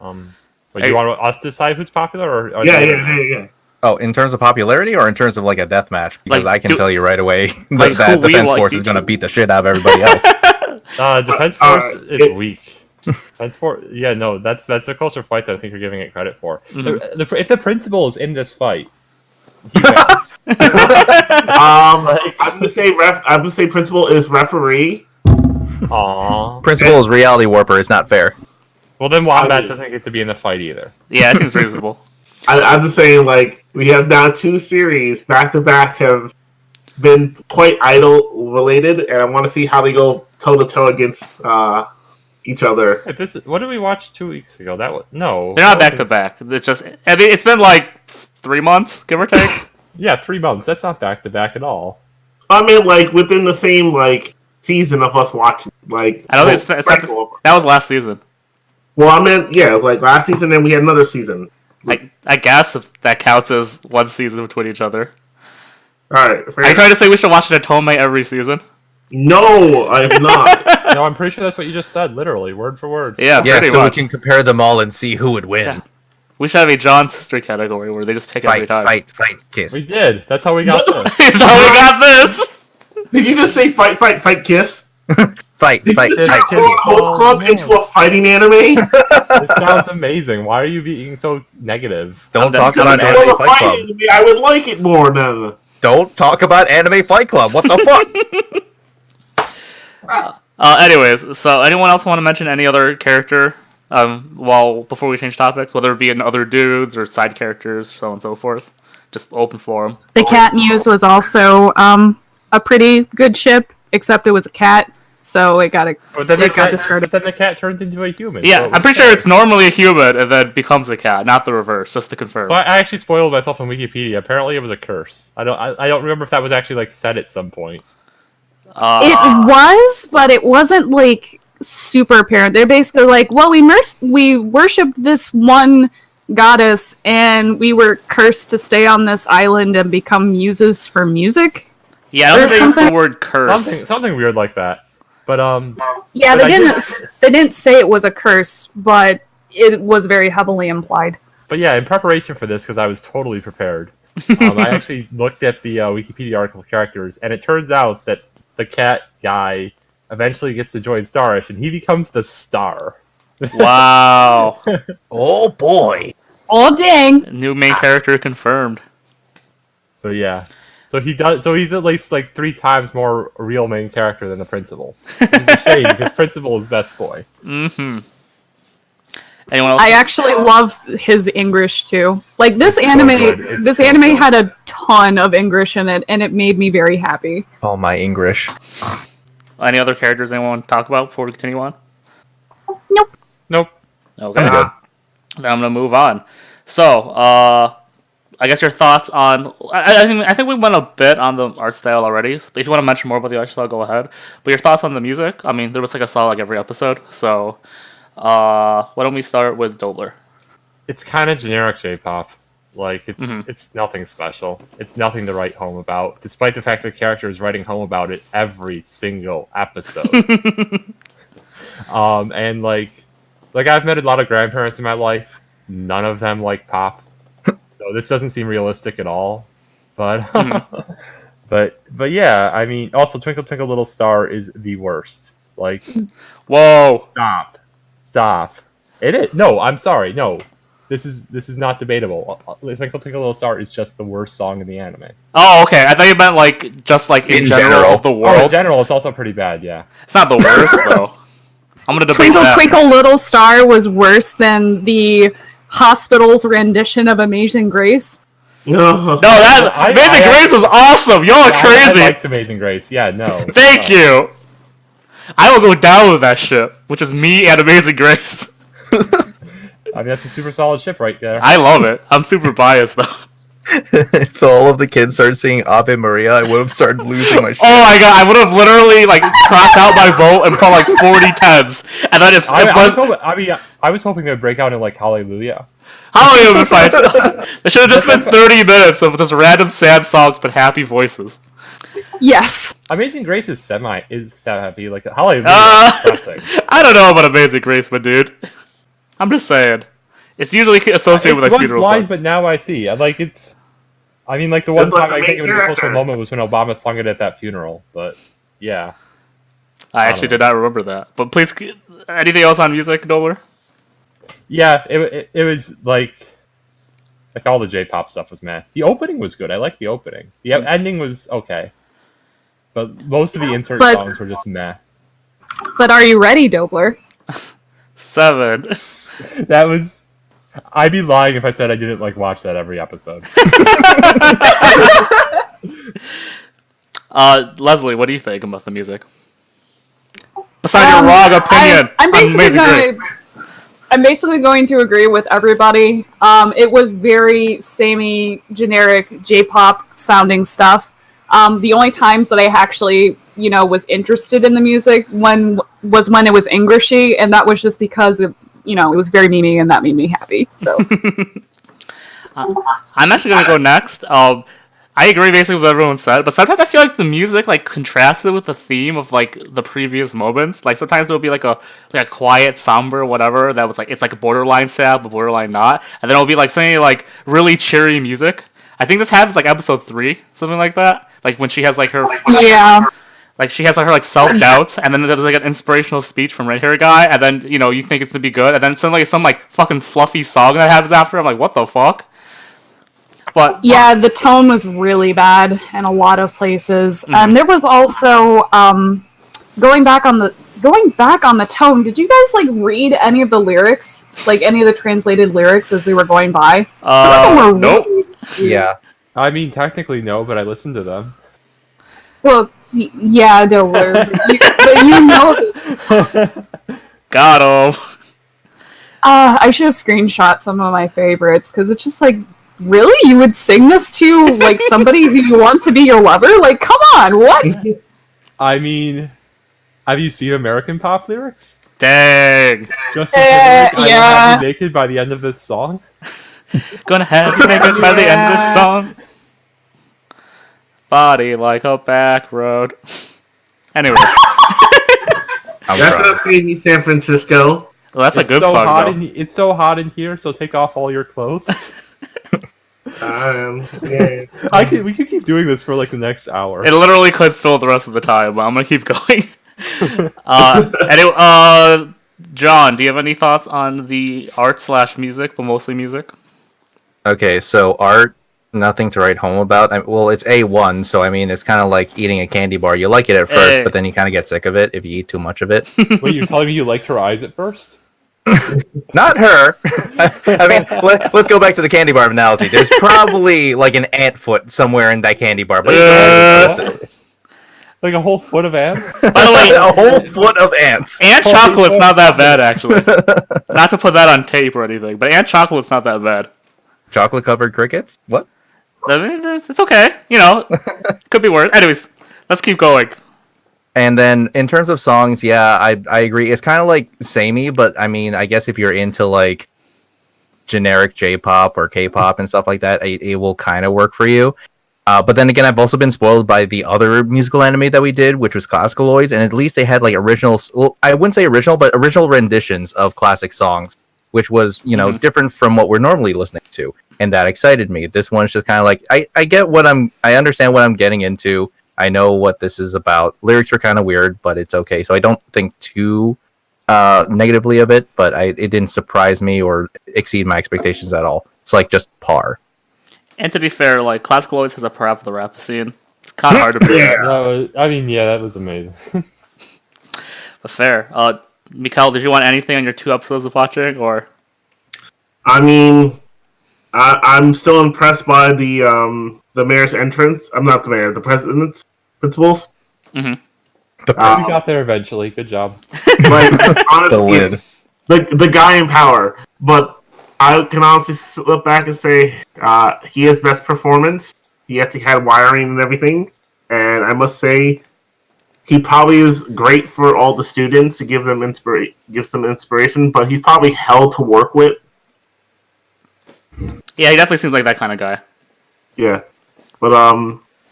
But Hey. you want us to decide who's popular, or Yeah. Oh, in terms of popularity or in terms of like a death match? Because Like, I can tell you right away like, that who we Defense like Force is each going to other. beat the shit out of everybody else. Defense Force is weak. Defense Force, yeah, no, that's a closer fight than I think you're giving it credit for. If the principal is in this fight, he wins. I'm gonna say Principal is referee. Aww. Principal is reality warper. It's not fair. Well, then Wombat doesn't get to be in the fight either. Yeah, that seems reasonable. I'm just saying, like, we have now 2 series back to back have been quite idol related, and I want to see how they go toe to toe against each other. What did we watch 2 weeks ago? No, They're not back to back. It's just, I mean, it's been like 3 months, give or take. Yeah, 3 months. That's not back to back at all. I mean, like within the same like season of us watching, like I know it's not that was last season. Well, I meant like last season, and we had another season. I guess if that counts as one season between each other. All right. Are you trying to say we should watch Natome every season? No, I am not. No, I'm pretty sure that's what you just said, literally, word for word. Yeah, Yeah, pretty so much. we can compare them all and see who would win. Yeah. We should have a John's sister category where they just pick every Fight, time. fight, kiss. We did. That's how we got this. That's how we got this! Did you just say fight, kiss? Fight. Did you just Fight. turn Host Club into a fighting anime? This sounds amazing. Why are you being so negative? Don't talk If about it If it Anime was a Fight Club. fighting anime, I would like it more then. Don't talk about Anime Fight Club. What the fuck? Anyways, so anyone else want to mention any other character? Before we change topics, whether it be in other dudes or side characters, so on and so forth. Just open forum. The cat Muse was also a pretty good ship, except it was a cat, so it got discarded. But then the cat turned into a human. Yeah, so it was I'm pretty fair. sure it's normally a human and then becomes a cat, not the reverse. Just to confirm. So I actually spoiled myself on Wikipedia. Apparently, it was a curse. I don't remember if that was actually like said at some point. It was, but it wasn't like super apparent. They're basically like, well, we worshipped this one goddess, and we were cursed to stay on this island and become muses for music. Yeah, I don't think they used the something? word curse. Something weird like that. But Yeah, But they I didn't say it was a curse, but it was very heavily implied. But yeah, in preparation for this, because I was totally prepared, I actually looked at the Wikipedia article of characters, and it turns out that the cat guy eventually gets to join Starish, and he becomes the star. Wow. Oh boy. Oh dang! New main character confirmed. But yeah, so he does. So he's at least like 3 times more a real main character than the principal, which is a shame because principal is best boy. Mm-hmm. Anyone else? I actually love his English too. Like this It's so anime, good. It's this so anime good. had a ton of English in it, and it made me very happy. Oh my English. Any other characters anyone want to talk about before we continue on? Nope. Nope. Okay. I'm good. Then I'm gonna move on. So, I guess your thoughts on. I think we went a bit on the art style already. But if you want to mention more about the art style, go ahead. But your thoughts on the music? I mean, there was like a song like every episode. So, why don't we start with Dobler? It's kind of generic J-pop. Like Mhm. it's nothing special. It's nothing to write home about, despite the fact that the character is writing home about it every single episode. And like I've met a lot of grandparents in my life. None of them like pop, so this doesn't seem realistic at all. But but yeah, I mean, also Twinkle Twinkle Little Star is the worst. Like, Whoa. stop. It is. No, I'm sorry. No, this is not debatable. Twinkle Twinkle Little Star is just the worst song in the anime. Oh, okay. I thought you meant like just like in In general general. of the Oh, in world. general, it's also pretty bad. Yeah. It's not the worst though. I'm gonna debate Twinkle that. Twinkle Little Star was worse than the hospital's rendition of Amazing Grace. No, that I- Amazing I- Grace was awesome. Y'all are I crazy. liked Amazing Grace. Yeah. No. Thank you. I will go down with that ship, which is me and Amazing Grace. I mean, that's a super solid ship right there. I love it. I'm super biased though. If all of the kids started singing Ave Maria, I would have started losing my shit. Oh my god, I would have literally like crossed out my vote and put like 40 tens. And then if I was hoping they'd break out in like Hallelujah. how are you been fight? They should have just been 30 minutes of just random sad songs but happy voices. Yes. Amazing Grace is happy. Like Hallelujah Uh, is depressing. I don't know about Amazing Grace, my dude. I'm just saying. It's usually associated It with like was funeral blind, songs. but now I see. Like it's. I mean, like the one It's like time I the think it main was a closer character. moment was when Obama sung it at that funeral. But yeah, I actually did not remember that. But please, anything else on music, Dobler? yeah, it was like all the J-pop stuff was meh. The opening was good. I liked the opening. The ending was okay, but most of the insert But- songs were just meh. But are you ready, Dobler? 7. That was. I'd be lying if I said I didn't like watch that every episode. Leslie, what do you think about the music? Besides your wrong opinion I'm on basically Amazing Grace. I'm basically going to agree with everybody. It was very samey, generic J-pop sounding stuff. The only times that I actually, was interested in the music was when it was Englishy, and that was just because it was very memey, and that made me happy. So I'm actually gonna go next. I agree basically with what everyone said, but sometimes I feel like the music like contrasted with the theme of like the previous moments. Like sometimes there would be like a quiet, somber, whatever that was like it's like a borderline sad but borderline not, and then it'll be like something like really cheery music. I think this happens like episode 3, something like that. Like when she has like her yeah, Like she has like her like self doubts, and then there's like an inspirational speech from Red Hair Guy, and then you think it's gonna be good, and then suddenly some like fucking fluffy song that happens after. I'm like, what the fuck? But Yeah, the tone was really bad in a lot of places, and there was also going back on the tone. Did you guys like read any of the lyrics, like any of the translated lyrics as they were going by? Some of them were nope. really Yeah. I mean, technically no, but I listened to them. well, yeah, Dobler, but you know. Got him. I should have screenshot some of my favorites because it's just like, really, you would sing this to like somebody who you want to be your lover? Like, come on, what? I mean, have you seen American pop lyrics? Dang. Just I will yeah. have you naked by the end of this song. Gonna have you naked by the end of this song. Body like a back road. Anyway. That's not saying San Francisco. Well, that's It's a good so song, hot though. it's so hot in here, so take off all your clothes. Yeah. We could keep doing this for like the next hour. It literally could fill the rest of the time, but I'm gonna keep going. Anyway, John, do you have any thoughts on the art/music, but mostly music? Okay, so art, nothing to write home about. Well, it's A1, so I mean, it's kind of like eating a candy bar. You like it at first, Hey. but then you kind of get sick of it if you eat too much of it. Wait, you're telling me you liked her eyes at first? Not her. I mean, let's go back to the candy bar analogy. There's probably like an ant foot somewhere in that candy bar, but Like a whole foot of ants? By the way, a whole foot of ants. ant chocolate's not that bad, actually. Not to put that on tape or anything, but ant chocolate's not that bad. Chocolate covered crickets? What? I mean, it's okay. Could be worse. Anyways, let's keep going. And then in terms of songs, yeah, I agree. It's kind of like samey, but I mean, I guess if you're into like generic J-pop or K-pop and stuff like that, it will kind of work for you. But then again, I've also been spoiled by the other musical anime that we did, which was Classicaloids, and at least they had like originals. Well, I wouldn't say original, but original renditions of classic songs, which was different from what we're normally listening to, and that excited me. This one's just kind of like I understand what I'm getting into. I know what this is about. Lyrics are kind of weird, but it's okay. So I don't think too negatively of it, but it didn't surprise me or exceed my expectations at all. It's like just par. And to be fair, like, Classicaloids has a parap the rap scene. It's kind of hard to predict. That was amazing. But fair. Mickeal, did you want anything on your 2 episodes of watching, or? I mean, I'm still impressed by the mayor's entrance. I'm not the mayor, the president's principals. Mm-hmm. We got there eventually. Good job. Like, honestly, The lid. the guy in power. But I can honestly look back and say he has best performance. He actually had wiring and everything. And I must say, he probably is great for all the students to give them inspiration, but he's probably hell to work with. Yeah, he definitely seems like that kind of guy. Yeah. But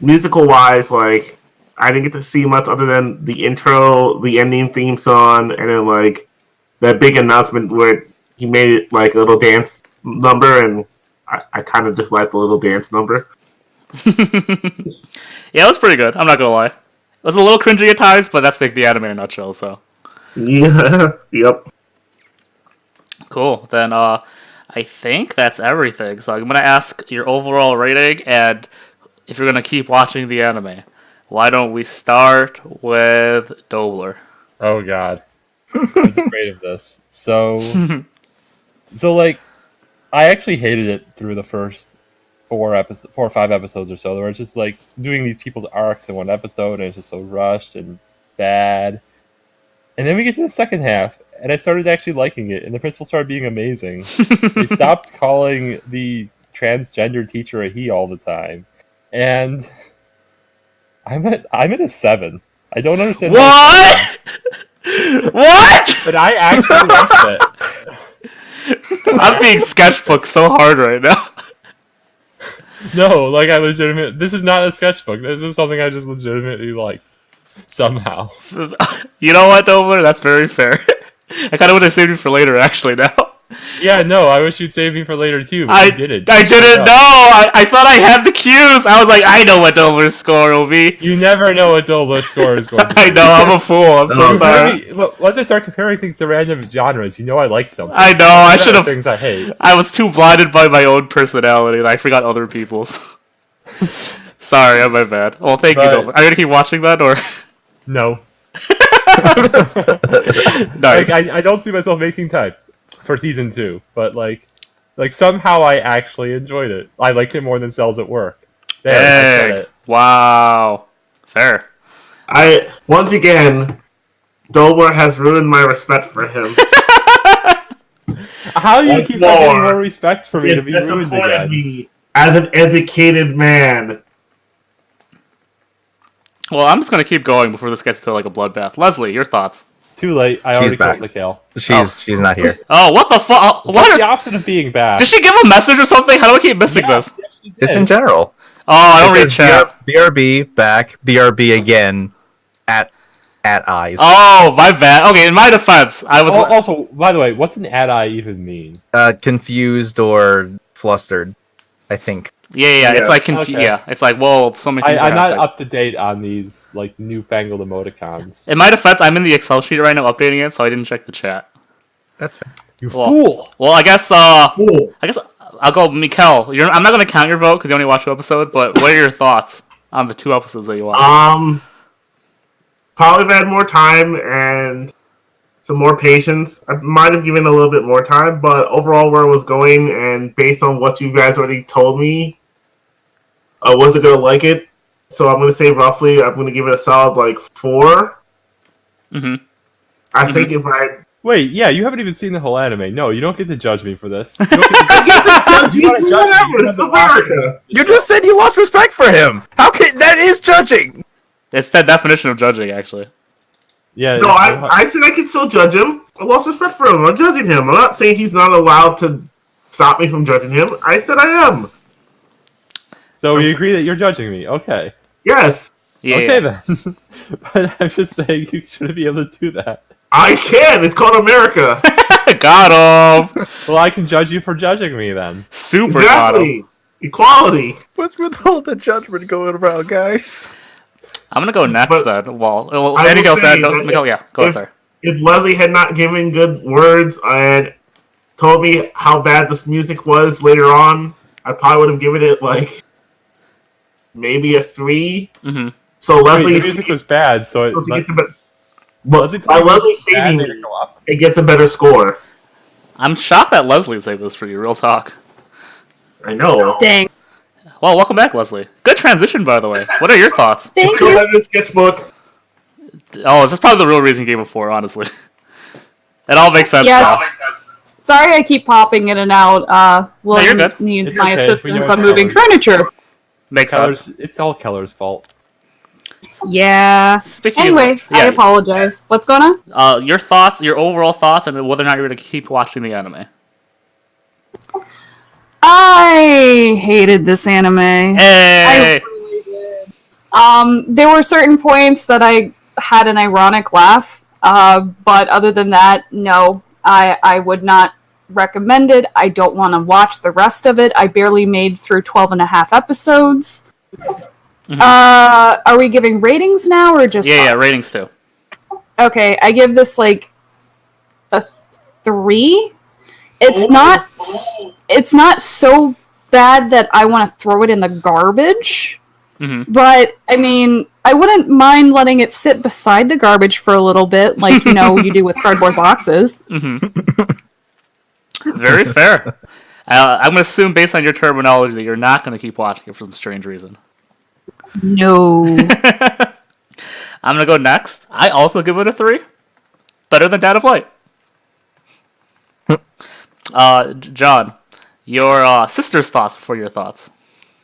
musical wise, like, I didn't get to see much other than the intro, the ending theme song, and then like that big announcement where he made it like a little dance number, and I kind of just liked the little dance number. Yeah, it was pretty good. I'm not gonna lie. It was a little cringy at times, but that's like the anime in a nutshell. So Yeah. Yep. cool. Then I think that's everything. So I'm gonna ask your overall rating, and if you're gonna keep watching the anime, why don't we start with Dobler? Oh god. I'm afraid of this. So like, I actually hated it through the first 4 or 5 episodes or so. They were just like doing these people's arcs in one episode, and it's just so rushed and bad. And then we get to the second half, and I started actually liking it, and the principal started being amazing. They stopped calling the transgender teacher a he all the time, and I'm at a 7. I don't understand What? What? but I actually liked it. I'm being sketchbook so hard right now. No, like this is not a sketchbook. This is something I just legitimately like somehow. You know what, Dobler? That's very fair. I kind of would have saved you for later, actually, now. Yeah, no, I wish you'd save me for later too, but I you didn't. I You screwed didn't up. know. I thought I had the cues. I was like, I know what Dobler's score will be. You never know what Dobler's score is going to be. I know. I'm a fool. I'm so No, sorry. Once I start comparing things to random genres, you know I like something. I know. I There are should have. things I hate. I was too blinded by my own personality that I forgot other people's. Sorry, I'm my bad. Well, thank you, But- Dobler. Are you gonna keep watching that or? No. Nice. Like, I don't see myself making time for season 2, but like somehow I actually enjoyed it. I liked it more than Cells at Work. There, I said Dang. it. Wow. Fair. Once again, Dobler has ruined my respect for him. How do you Once keep on getting more, more respect for me to It's be ruined disappointed again? me as an educated man. Well, I'm just gonna keep going before this gets to like a bloodbath. Leslie, your thoughts? Too late. I She's already back. killed Mickeal. She's not here. Oh, what the fuck? What's What? the opposite of being back? Did she give a message or something? How do I keep missing this? It's in general. Oh, I don't It read says chat. BRB back, BRB again, at eyes. Oh, my bad. Okay, in my defense, I was. Also, by the way, what's an ad-eye even mean? Confused or flustered, I think. Yeah. It's Yeah. like Okay. Yeah, it's like whoa, so many things. I'm are not happening. up to date on these like newfangled emoticons. In my defense, I'm in the Excel sheet right now updating it, so I didn't check the chat. That's fair. You Well- fool! Well, I guess Cool. I'll go Mickeal. I'm not gonna count your vote because you only watched 2 episodes. But what are your thoughts on the 2 episodes that you watched? Probably if I had more time and some more patience, I might have given a little bit more time, but overall where it was going and based on what you guys already told me, I wasn't going to like it. So I'm going to say roughly, I'm going to give it a solid like 4. Mm-hmm. I think if I... Wait, yeah, you haven't even seen the whole anime. No, you don't get to judge me for this. You don't get to Judge you, You wanna judge me, whatever, you it's have to watch it. America. You just said you lost respect for him. How can that is judging? It's that definition of judging, actually. Yeah. No, I said I could still judge him. I lost respect for him. I'm judging him. I'm not saying he's not allowed to stop me from judging him. I said I am. So we agree that you're judging me. Okay. Yes, Yeah. Okay then. But I'm just saying you shouldn't be able to do that. I can. It's called America. Got him. Well, I can judge you for judging me then. Super got him. Exactly. Equality. What's with all the judgment going around, guys? I'm gonna go next But then. Well, I anything will else? say Go, that Mickeal, yeah, go ahead, if- sir. If Leslie had not given good words and told me how bad this music was later on, I probably would have given it like maybe a 3. Mm-hmm. So Wait, Leslie, the music was bad, so it, gets a bit. But Leslie by Leslie bad, saving made me, it go up. it gets a better score. I'm shocked that Leslie saved this for you. Real talk. I know. Dang. Well, welcome back, Leslie. Good transition, by the way. What are your thoughts? Thank Let's go you. ahead and sketchbook. Oh, this is probably the real reason you gave it 4, honestly. It all makes sense Yes. now. Sorry I keep popping in and out. William you're good. needs It's my okay, we know assistance it's on moving Keller's. furniture. Makes sense. It's all Keller's fault. Yeah. Speaking Anyway, of, yeah, I apologize. What's going on? your thoughts, your overall thoughts, and whether or not you're going to keep watching the anime. I hated this anime. Hey! I really did. There were certain points that I had an ironic laugh, but other than that, no, I would not recommend it. I don't want to watch the rest of it. I barely made through 12 and a half episodes. Mhm. Are we giving ratings now, or just Yeah, thoughts? ratings too. Okay, I give this like a 3. It's not so bad that I want to throw it in the garbage. Mm-hmm. But I mean, I wouldn't mind letting it sit beside the garbage for a little bit, like you do with cardboard boxes. Mm-hmm. Very fair. I'm going to assume, based on your terminology, that you're not going to keep watching it for some strange reason. No. I'm going to go next. I also give it a 3. Better than Dad of Light. John, your sister's thoughts before your thoughts.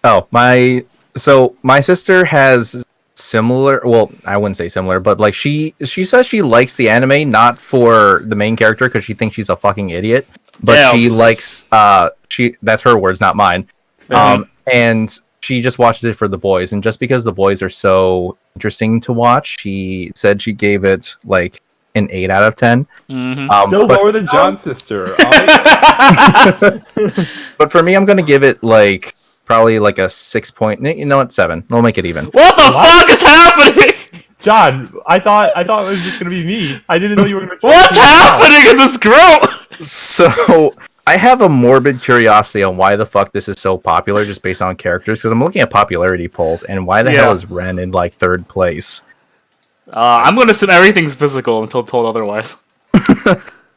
Oh, my sister has similar, well, I wouldn't say similar, but like she says she likes the anime not for the main character because she thinks she's a fucking idiot, but Yeah. she likes that's her words, not mine. And she just watches it for the boys, and just because the boys are so interesting to watch, she said she gave it like an 8 out of 10. Mm-hmm. Still but- lower than John's sister. But for me, I'm gonna give it like probably like a 6 point. You know what? 7. We'll make it even. What the What? fuck is happening? John, I thought it was just gonna be me. I didn't know you were gonna. What's happening in this group? So I have a morbid curiosity on why the fuck this is so popular, just based on characters. Because I'm looking at popularity polls, and why the Yeah. hell is Ren in like 3rd place? I'm gonna assume everything's physical until told otherwise.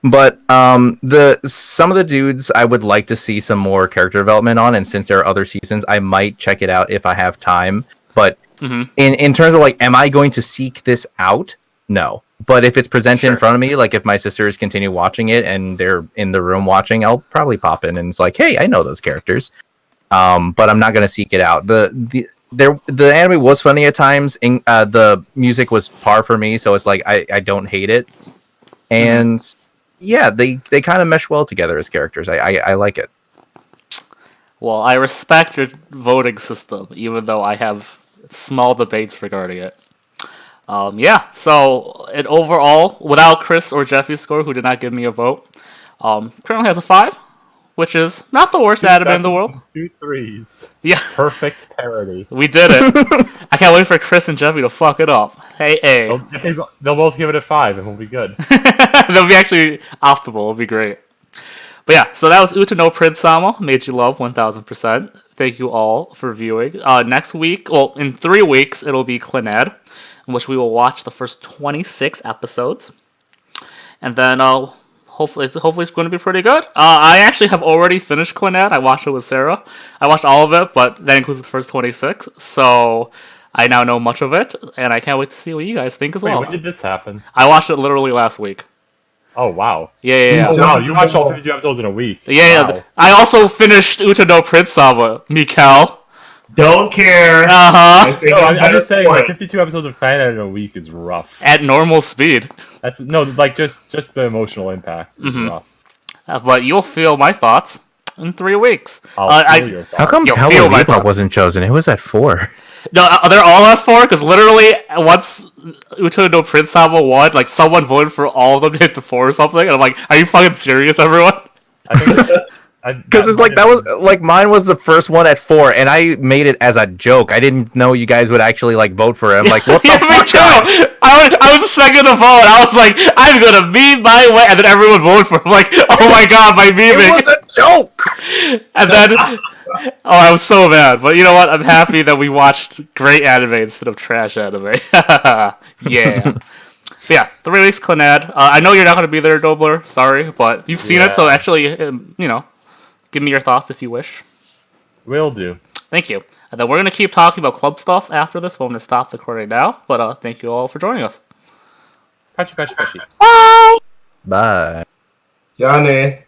But some of the dudes I would like to see some more character development on, and since there are other seasons, I might check it out if I have time. But in terms of like, am I going to seek this out? No. But if it's presented in front of me, like if my sisters continue watching it and they're in the room watching, I'll probably pop in and it's like, hey, I know those characters. But I'm not gonna seek it out. The anime was funny at times. The music was par for me, so it's like I don't hate it. And yeah, they kind of mesh well together as characters. I like it. Well, I respect your voting system, even though I have small debates regarding it. Yeah, so overall, without Chris or Jeffy's score, who did not give me a vote, currently has a 5, which is not the worst anime in the world. 2 3s. Yeah, Perfect parody. we did it. I can't wait for Chris and Jeffy to fuck it up. Hey. They'll both give it a 5 and we'll be good. That'll be actually optimal. It'll be great. But yeah, so that was Uta no Prince-sama Maji Love 1000%. Thank you all for viewing. Next week, well, in 3 weeks, it'll be Clannad, in which we will watch the first 26 episodes. And then hopefully it's going to be pretty good. I actually have already finished Clannad. I watched it with Sarah. I watched all of it, but that includes the first 26. So I now know much of it, and I can't wait to see what you guys think as Wait, well. when did this happen? I watched it literally last week. Oh, wow. Yeah. Oh, wow, you watched all 52 episodes in a week. Yeah. Wow. I also finished Uta no Prince-sama, Mickeal. Don't care. Uh-huh. No, I'm just saying, like, 52 episodes of Clannad in a week is rough. At normal speed. That's no, like just the emotional impact is rough. But you'll feel my thoughts in 3 weeks. I'll feel your thoughts. How come Yo, Cowboy feel my Bebop thoughts. wasn't chosen? It was at 4. No, they're all at 4, because literally, once Uta no Prince-sama won, like, someone voted for all of them to hit the 4 or something, and I'm like, are you fucking serious, everyone? I think Because it's like that was like mine was the first one at 4, and I made it as a joke. I didn't know you guys would actually like vote for him. Like, what the Yeah, me fuck? too! guys? I was the second to vote, I was like, I'm gonna meme my way, and then everyone voted for him, like, oh my god, my memeing! It was a joke. And then, I was so mad. But you know what? I'm happy that we watched great anime instead of trash anime. Yeah. But yeah, the release Clannad. I know you're not going to be there, Dobler. Sorry, but you've seen it, so actually, give me your thoughts if you wish. will do. Thank you. And then we're going to keep talking about club stuff after this. But I'm going to stop the recording now. But thank you all for joining us. Patchy. Bye! Bye. Johnny.